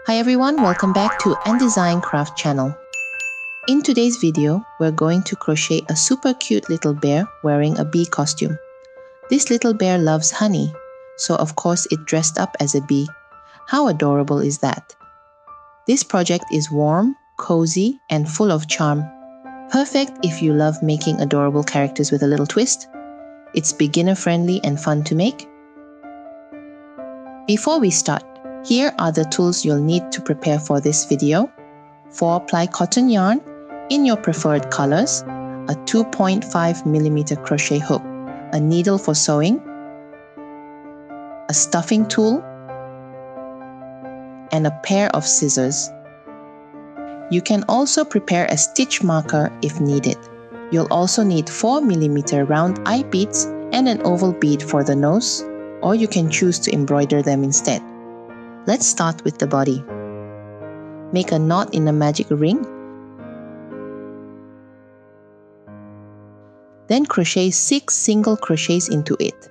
Hi everyone, welcome back to Design Craft channel. In today's video, we're going to crochet a super cute little bear wearing a bee costume. This little bear loves honey, so of course it dressed up as a bee. How adorable is that? This project is warm, cozy, and full of charm. Perfect if you love making adorable characters with a little twist. It's beginner-friendly and fun to make. Before we start, here are the tools you'll need to prepare for this video. 4-ply cotton yarn in your preferred colors, a 2.5mm crochet hook, a needle for sewing, a stuffing tool, and a pair of scissors. You can also prepare a stitch marker if needed. You'll also need 4mm round eye beads and an oval bead for the nose, or you can choose to embroider them instead. Let's start with the body. Make a knot in a magic ring. Then crochet 6 single crochets into it.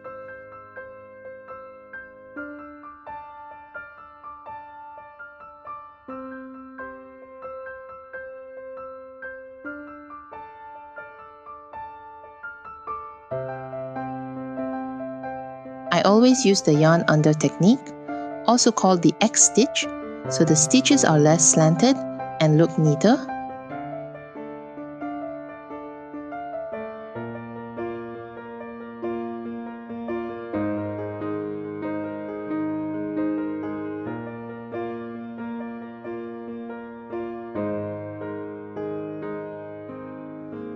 I always use the yarn under technique, also called the X stitch, so the stitches are less slanted and look neater.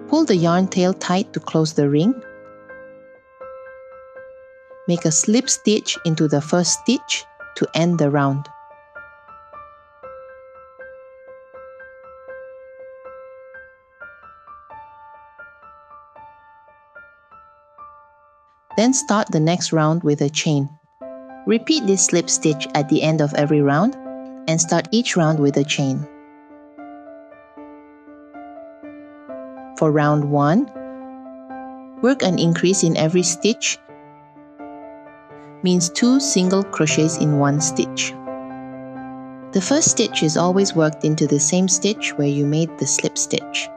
Pull the yarn tail tight to close the ring. Make a slip stitch into the first stitch to end the round. Then start the next round with a chain. Repeat this slip stitch at the end of every round and start each round with a chain. For round 1, work an increase in every stitch, means 2 single crochets in one stitch. The first stitch is always worked into the same stitch where you made the slip stitch.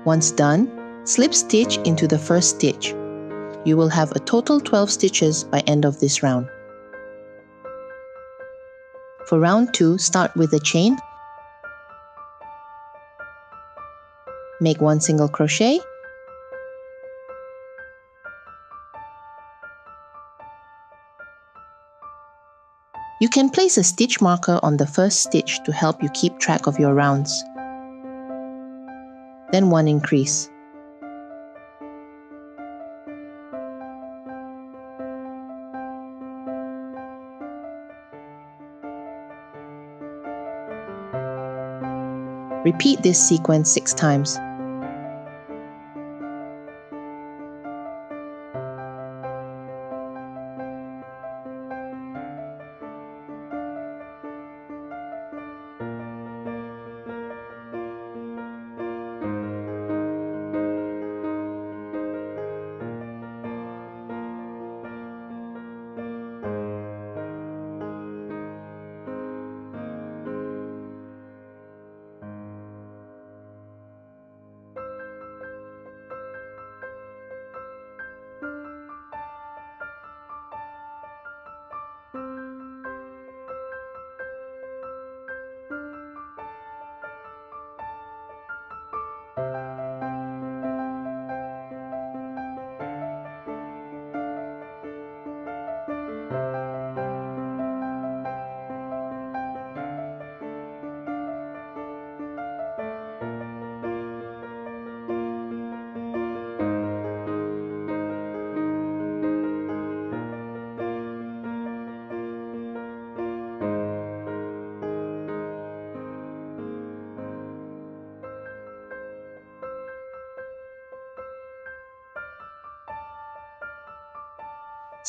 Once done, slip stitch into the first stitch. You will have a total 12 stitches by end of this round. For round 2, start with a chain. Make 1 single crochet. You can place a stitch marker on the first stitch to help you keep track of your rounds. Then 1 increase. Repeat this sequence 6 times.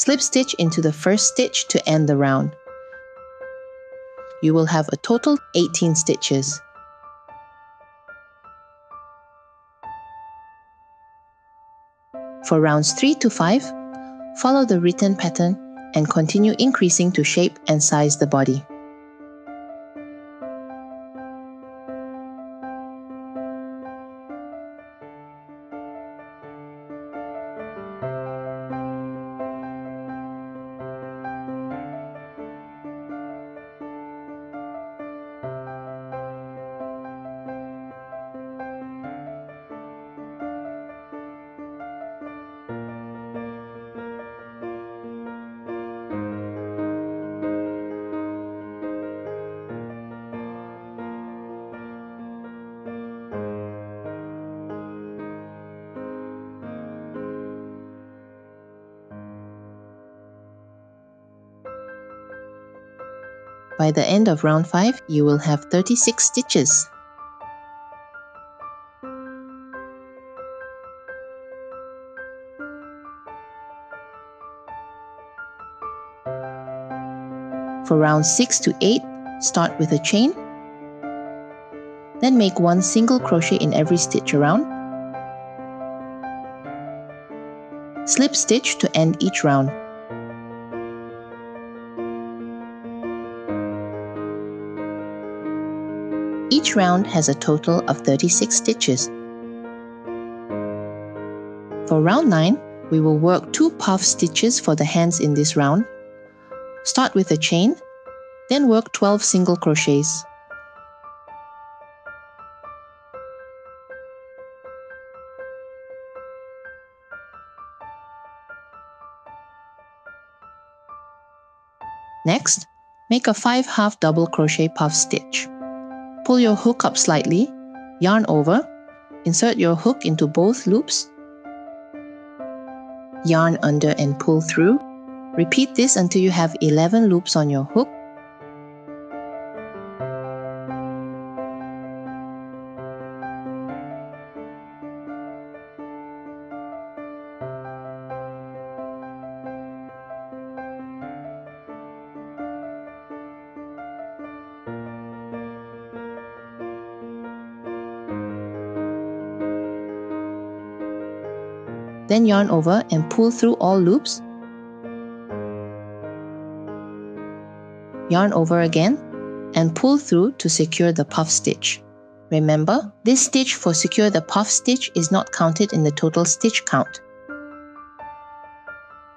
Slip stitch into the first stitch to end the round. You will have a total 18 stitches. For rounds 3 to 5, follow the written pattern and continue increasing to shape and size the body. By the end of round 5, you will have 36 stitches. For rounds 6 to 8, start with a chain. Then make one single crochet in every stitch around. Slip stitch to end each round. Each round has a total of 36 stitches. For round 9, we will work 2 puff stitches for the hands in this round. Start with a chain, then work 12 single crochets. Next, make a 5 half double crochet puff stitch. Pull your hook up slightly, yarn over, insert your hook into both loops, yarn under and pull through. Repeat this until you have 11 loops on your hook. Then yarn over and pull through all loops. Yarn over again and pull through to secure the puff stitch. Remember, this stitch for secure the puff stitch is not counted in the total stitch count.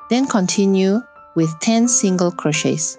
Then continue with 10 single crochets.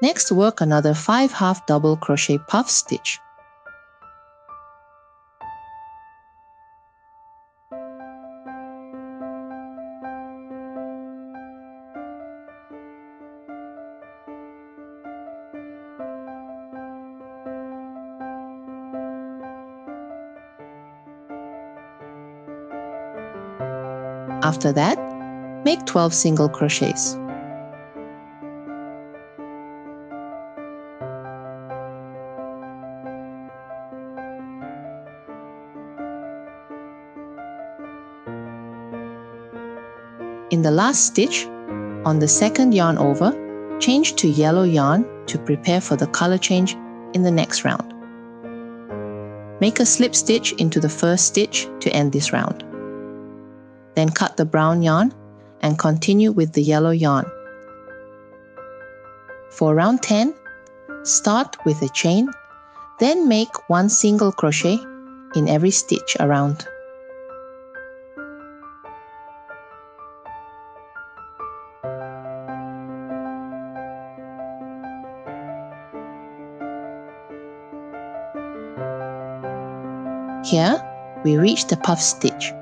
Next, work another 5 half double crochet puff stitch. After that, make 12 single crochets. In the last stitch, on the second yarn over, change to yellow yarn to prepare for the color change in the next round. Make a slip stitch into the first stitch to end this round. Then cut the brown yarn and continue with the yellow yarn. For round 10, start with a chain, then make one single crochet in every stitch around. Here, we reach the puff stitch.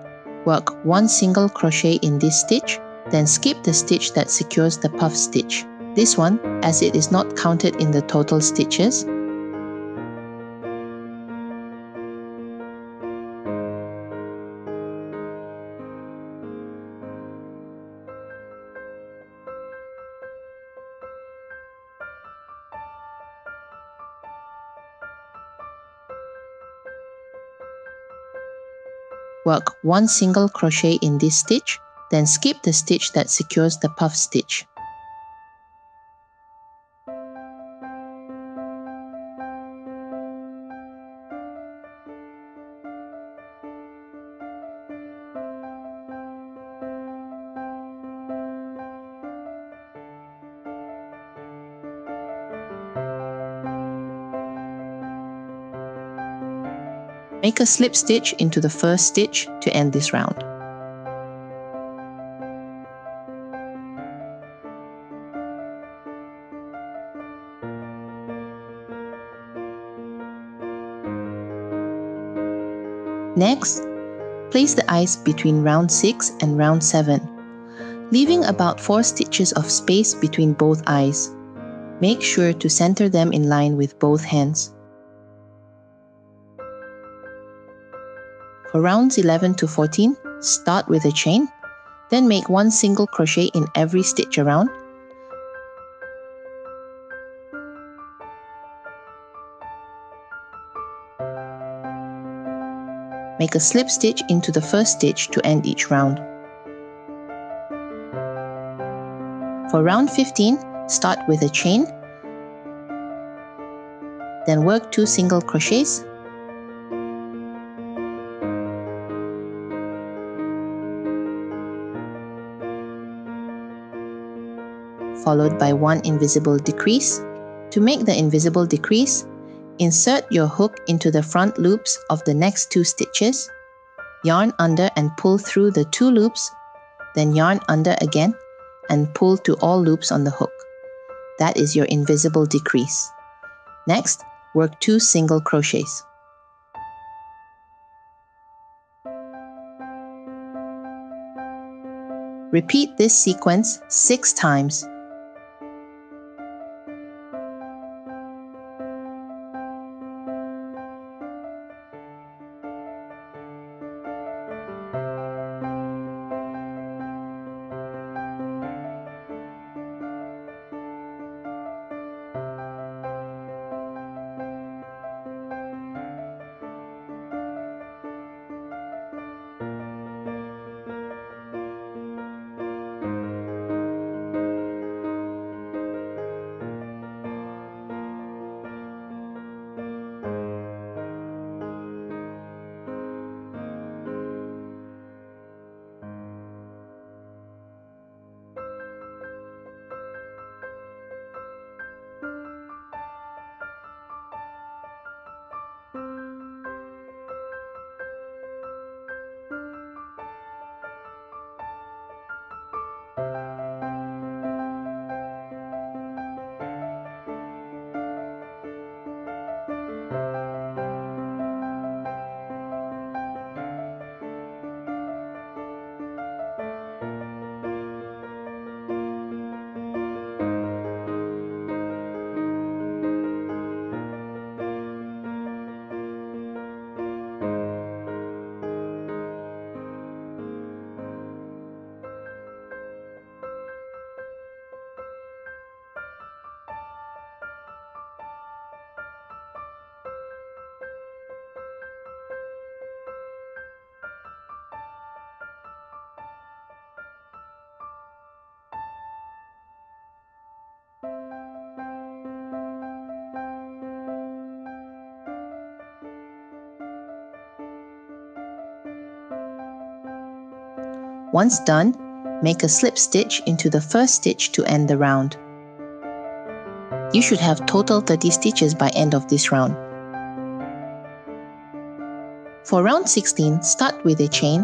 Work 1 single crochet in this stitch, then skip the stitch that secures the puff stitch. This one, as it is not counted in the total stitches. Work 1 single crochet in this stitch, then skip the stitch that secures the puff stitch. Make a slip stitch into the first stitch to end this round. Next, place the eyes between round 6 and round 7, leaving about 4 stitches of space between both eyes. Make sure to center them in line with both hands. For rounds 11 to 14, start with a chain, then make 1 single crochet in every stitch around. Make a slip stitch into the first stitch to end each round. For round 15, start with a chain, then work 2 single crochets, followed by 1 invisible decrease. To make the invisible decrease, insert your hook into the front loops of the next 2 stitches, yarn under and pull through the 2 loops, then yarn under again and pull to all loops on the hook. That is your invisible decrease. Next, work 2 single crochets. Repeat this sequence 6 times. Once done, make a slip stitch into the first stitch to end the round. You should have total 30 stitches by end of this round. For round 16, start with a chain,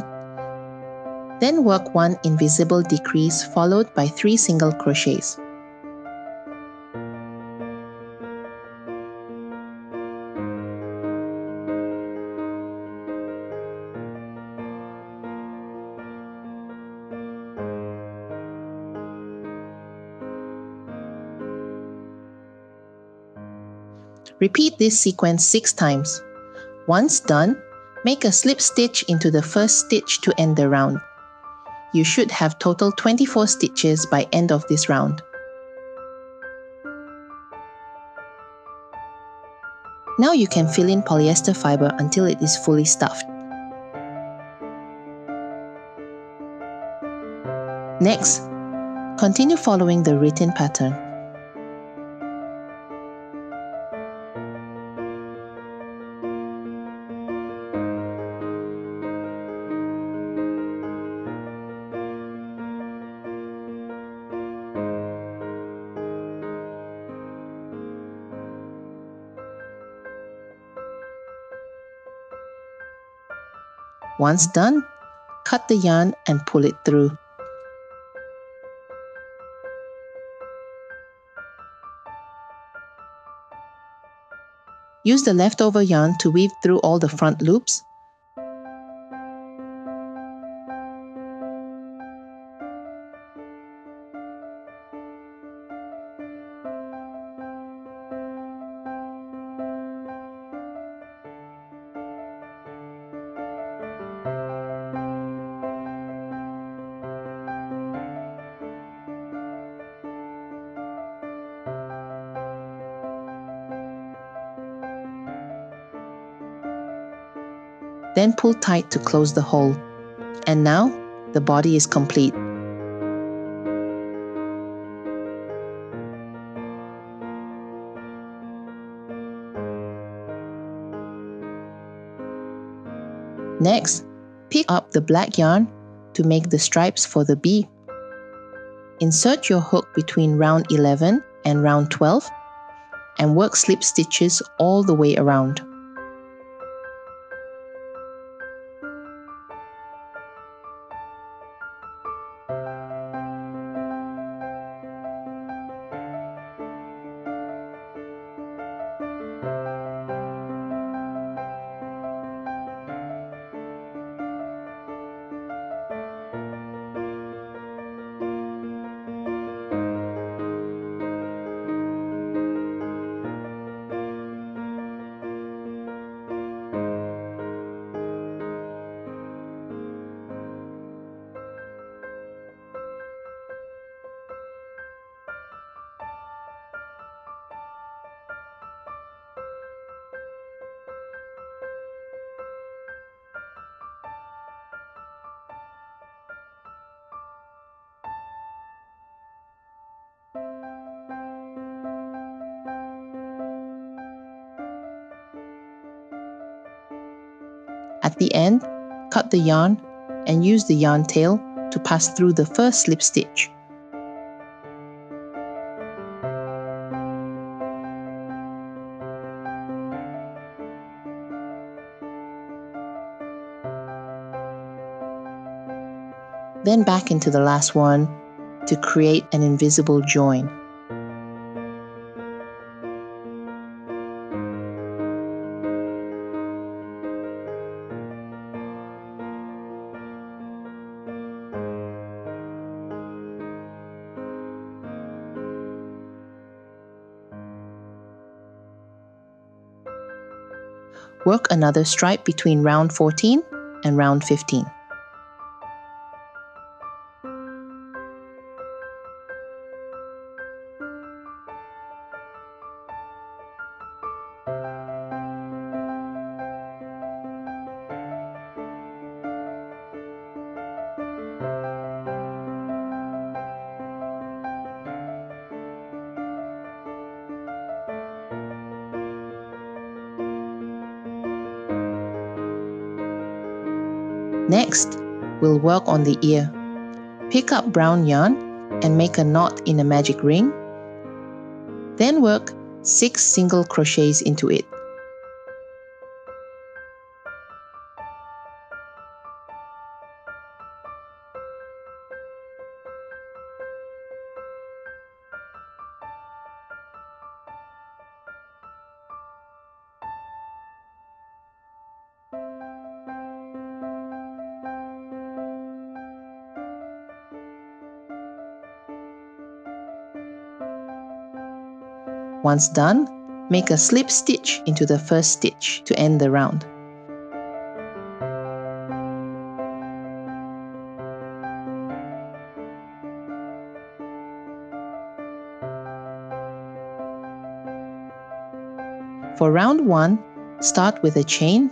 then work 1 invisible decrease followed by 3 single crochets. Repeat this sequence 6 times. Once done, make a slip stitch into the first stitch to end the round. You should have total 24 stitches by end of this round. Now you can fill in polyester fiber until it is fully stuffed. Next, continue following the written pattern. Once done, cut the yarn and pull it through. Use the leftover yarn to weave through all the front loops. Then pull tight to close the hole. And now, the body is complete. Next, pick up the black yarn to make the stripes for the bee. Insert your hook between round 11 and round 12 and work slip stitches all the way around. At the end, cut the yarn and use the yarn tail to pass through the first slip stitch. Then back into the last one to create an invisible join. Work another stripe between round 14 and round 15. Next, we'll work on the ear. Pick up brown yarn and make a knot in a magic ring. Then work 6 single crochets into it. Once done, Make a slip stitch into the first stitch to end the round. For round 1, start with a chain,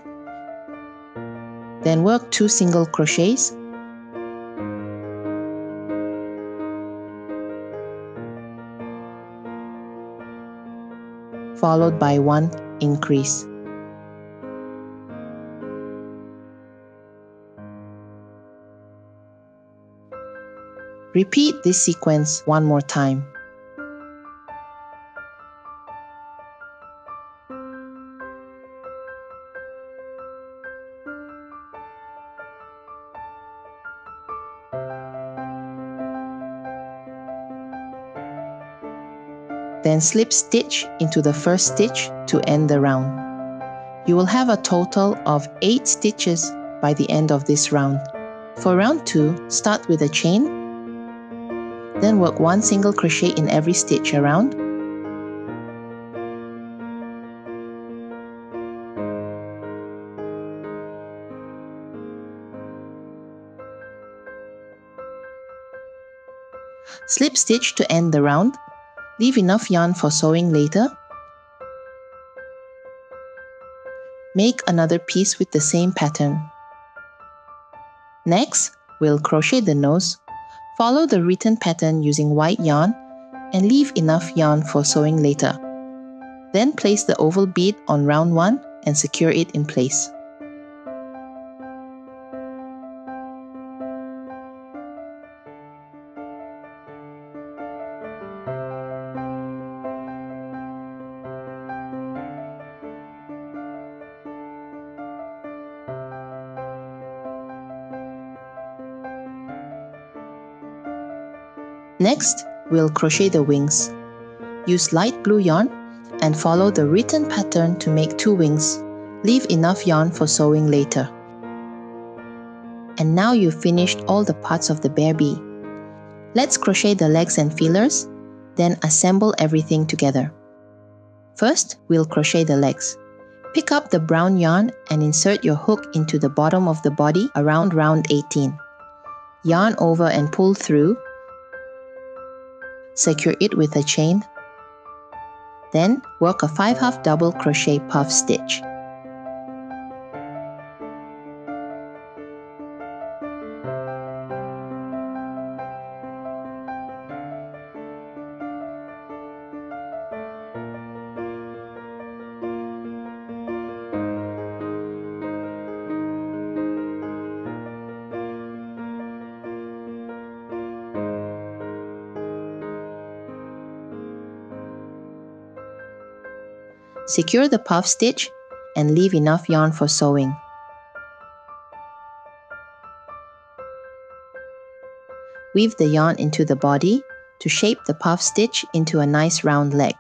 then work 2 single crochets, followed by 1 increase. Repeat this sequence one more time. Then slip stitch into the first stitch to end the round. You will have a total of 8 stitches by the end of this round. For round 2, start with a chain, then work 1 single crochet in every stitch around, slip stitch to end the round, leave enough yarn for sewing later, make another piece with the same pattern. Next, we'll crochet the nose, follow the written pattern using white yarn, and leave enough yarn for sewing later. Then place the oval bead on round 1 and secure it in place. Next, we'll crochet the wings. Use light blue yarn and follow the written pattern to make 2 wings. Leave enough yarn for sewing later. And now you've finished all the parts of the bear bee. Let's crochet the legs and feelers, then assemble everything together. First, we'll crochet the legs. Pick up the brown yarn and insert your hook into the bottom of the body around round 18. Yarn over and pull through. Secure it with a chain. Then work a 5/2 double crochet puff stitch. Secure the puff stitch and leave enough yarn for sewing. Weave the yarn into the body to shape the puff stitch into a nice round leg.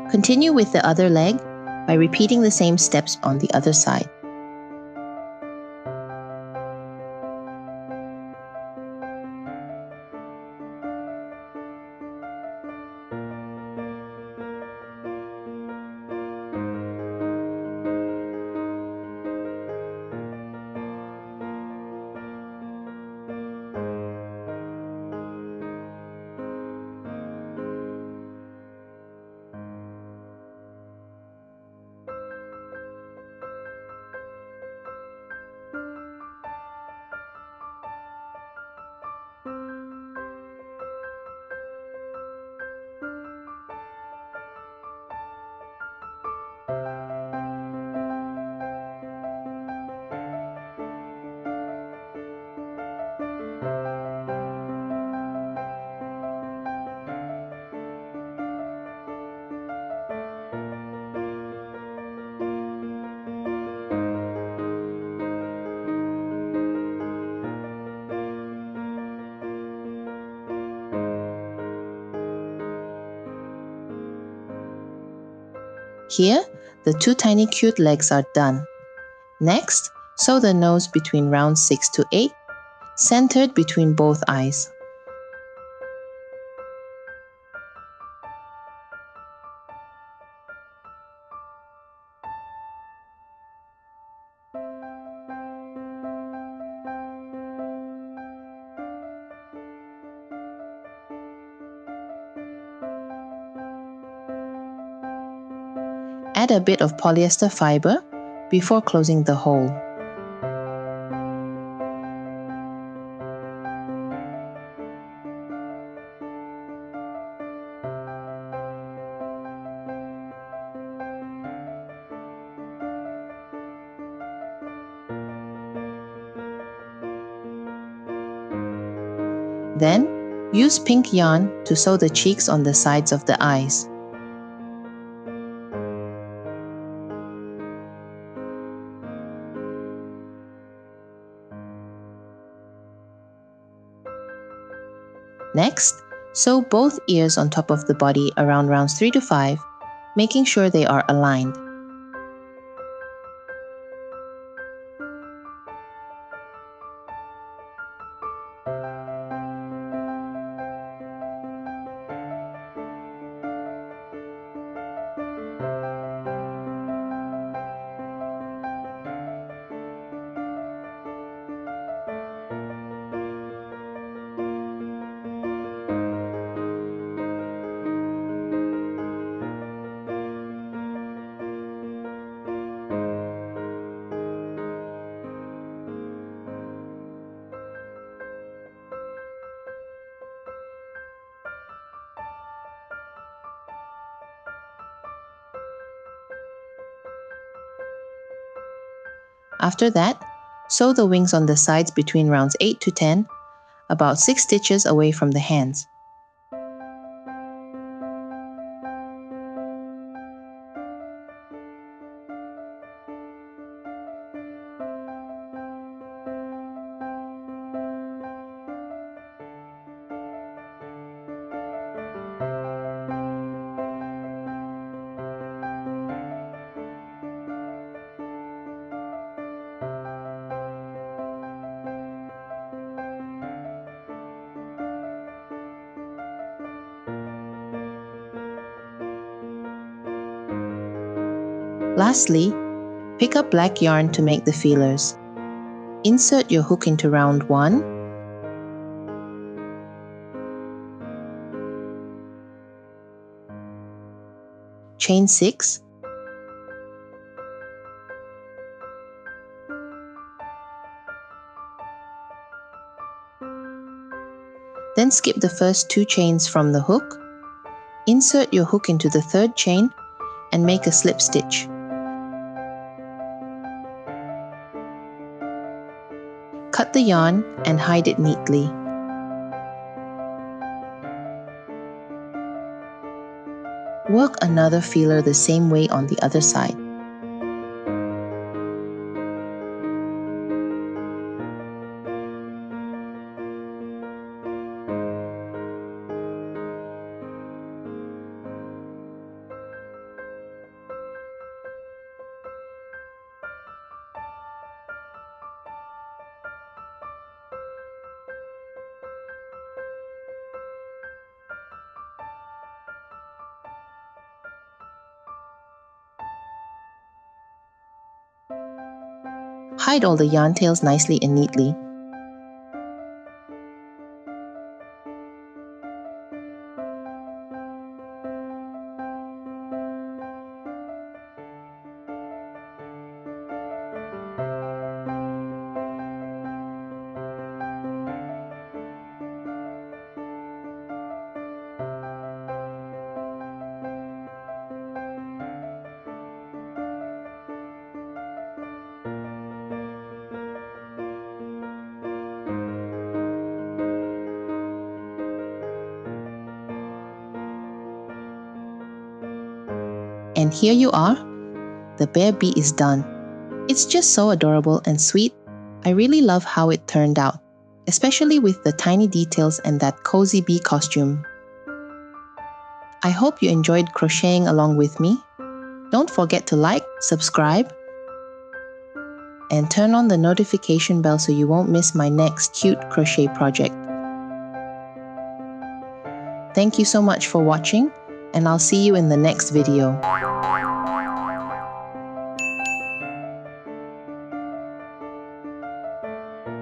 Continue with the other leg by repeating the same steps on the other side. Here, the two tiny cute legs are done. Next, sew the nose between rounds 6 to 8, centered between both eyes. Add a bit of polyester fiber before closing the hole. Then, use pink yarn to sew the cheeks on the sides of the eyes. Next, sew both ears on top of the body around rounds 3 to 5, making sure they are aligned. After that, sew the wings on the sides between rounds 8 to 10, about 6 stitches away from the hands. Lastly, pick up black yarn to make the feelers. Insert your hook into round 1, chain 6, then skip the first 2 chains from the hook, insert your hook into the 3rd chain and make a slip stitch. Cut the yarn and hide it neatly. Work another feeler the same way on the other side. Hide all the yarn tails nicely and neatly. And here you are, the bear bee is done. It's just so adorable and sweet. I really love how it turned out, especially with the tiny details and that cozy bee costume. I hope you enjoyed crocheting along with me. Don't forget to like, subscribe, and turn on the notification bell so you won't miss my next cute crochet project. Thank you so much for watching, and I'll see you in the next video.